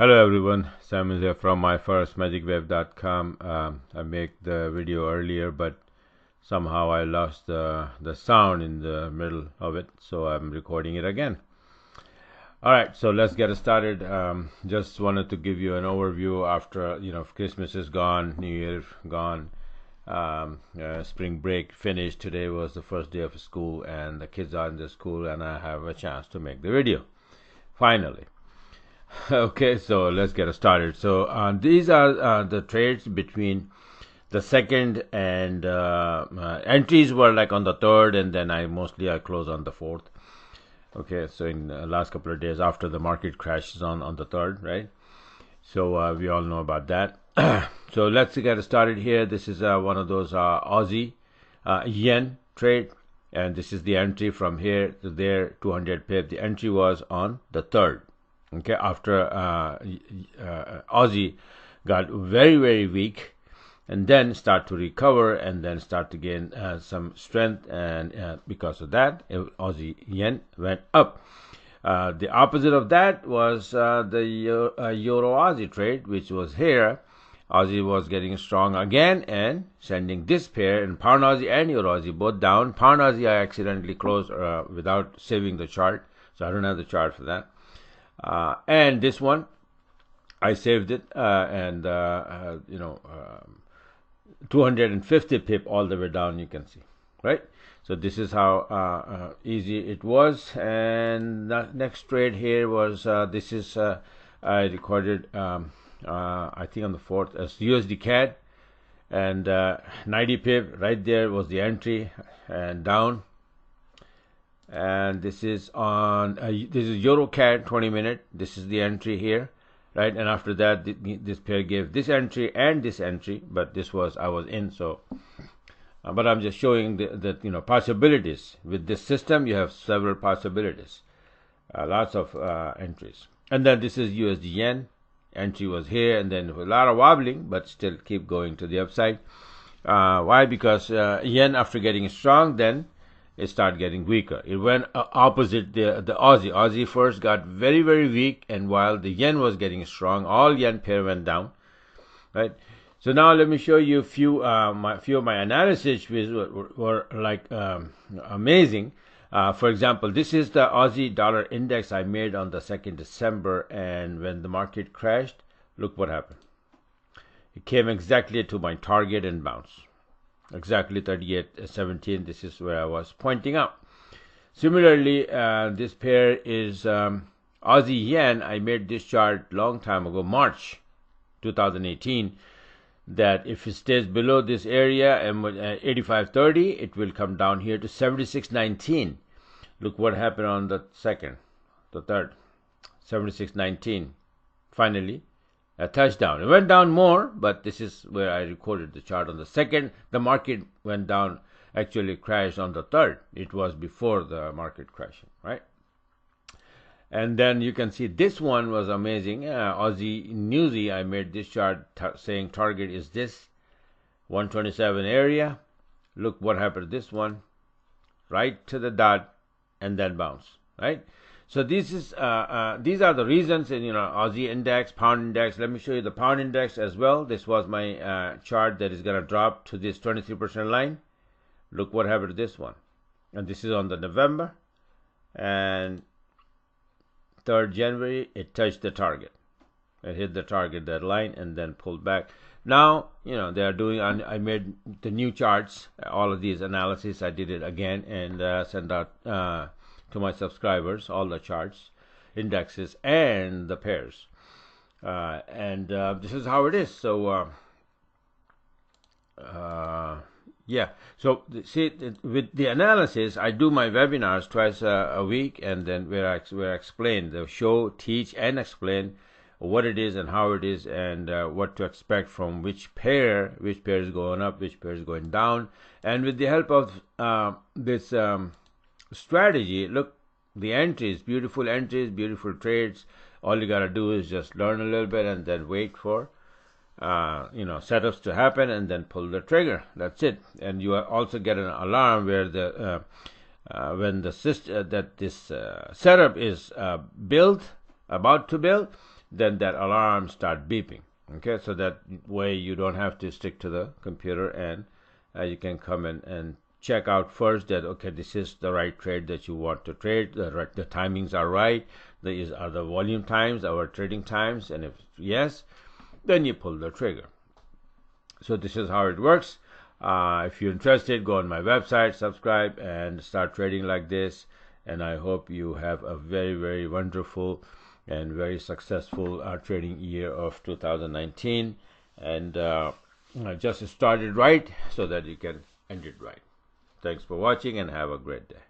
Hello everyone, Sam is here from myfirstmagicwave.com. I make the video earlier, but somehow I lost the sound in the middle of it, so I'm recording it again. Alright, so let's get started. Just wanted to give you an overview after, Christmas is gone, New Year gone, spring break finished. Today was the first day of school and the kids are in the school and I have a chance to make the video, finally. Okay, so let's get started. So these are the trades between the second and entries were like on the third, and then I close on the fourth. Okay, so in the last couple of days after the market crashes on the third, right? So we all know about that. So let's get started here. This is one of those Aussie yen trade, and this is the entry from here to there, 200 pip. The entry was on the third. Okay, after Aussie got very weak and then start to recover and then start to gain some strength, and because of that Aussie yen went up. The opposite of that was the Euro-Aussie trade, which was here. Aussie was getting strong again and sending this pair, and Pound Aussie and Euro-Aussie both down. Pound Aussie I accidentally closed without saving the chart, so I don't have the chart for that. And this one I saved it, 250 pip all the way down, you can see, right? So this is how easy it was. And the next trade here was this is I recorded I think on the 4th as USD-CAD, and 90 pip right there was the entry and down. And this is on this is Euro-CAD 20-minute. This is the entry here, right? And after that this pair gave this entry and this entry, but this was I was in. So but I'm just showing the possibilities. With this system you have several possibilities, lots of entries. And then this is USD yen. Entry was here, and then a lot of wobbling, but still keep going to the upside. Why? Because yen, after getting strong, then it started getting weaker. It went opposite the Aussie. Aussie first got very weak, and while the yen was getting strong, all yen pair went down, right? So now let me show you a few of my analysis which were like amazing. For example, this is the Aussie dollar index I made on the 2nd December, and when the market crashed, look what happened. It came exactly to my target and bounced. Exactly 38.17. This is where I was pointing out. Similarly, this pair is Aussie yen. I made this chart long time ago, March 2018, that if it stays below this area and 85.30, it will come down here to 76.19. Look what happened on the second, the third, 76.19. Finally a touchdown. It went down more, but this is where I recorded the chart on the second. The market went down, actually crashed on the third. It was before the market crashing, right? And then you can see this one was amazing. Aussie Newsy, I made this chart saying target is this 127 area. Look what happened to this one, right to the dot, and then bounce, right? So this is these are the reasons. And Aussie index, pound index. Let me show you the pound index as well. This was my chart that is going to drop to this 23% line. Look what happened to this one, and this is on the November, and 3rd January it touched the target. It hit the target, that line, and then pulled back. Now they are doing. I made the new charts, all of these analysis. I did it again and sent out to my subscribers all the charts, indexes, and the pairs. This is how it is. So yeah. So see, with the analysis, I do my webinars twice a week, and then where I explain, the show, teach, and explain what it is and how it is, and what to expect from which pair is going up, which pair is going down. And with the help of this strategy, look, the entries, beautiful trades. All you gotta do is just learn a little bit and then wait for setups to happen, and then pull the trigger. That's it. And you also get an alarm where the when the system that this setup is about to build, then that alarm start beeping. Okay, so that way you don't have to stick to the computer, and you can come in and check out first that, okay, this is the right trade that you want to trade, the timings are right, these are the volume times, our trading times, and if yes, then you pull the trigger. So this is how it works. If you're interested, go on my website, subscribe, and start trading like this. And I hope you have a very, very wonderful and very successful trading year of 2019. And just started right so that you can end it right. Thanks for watching and have a great day.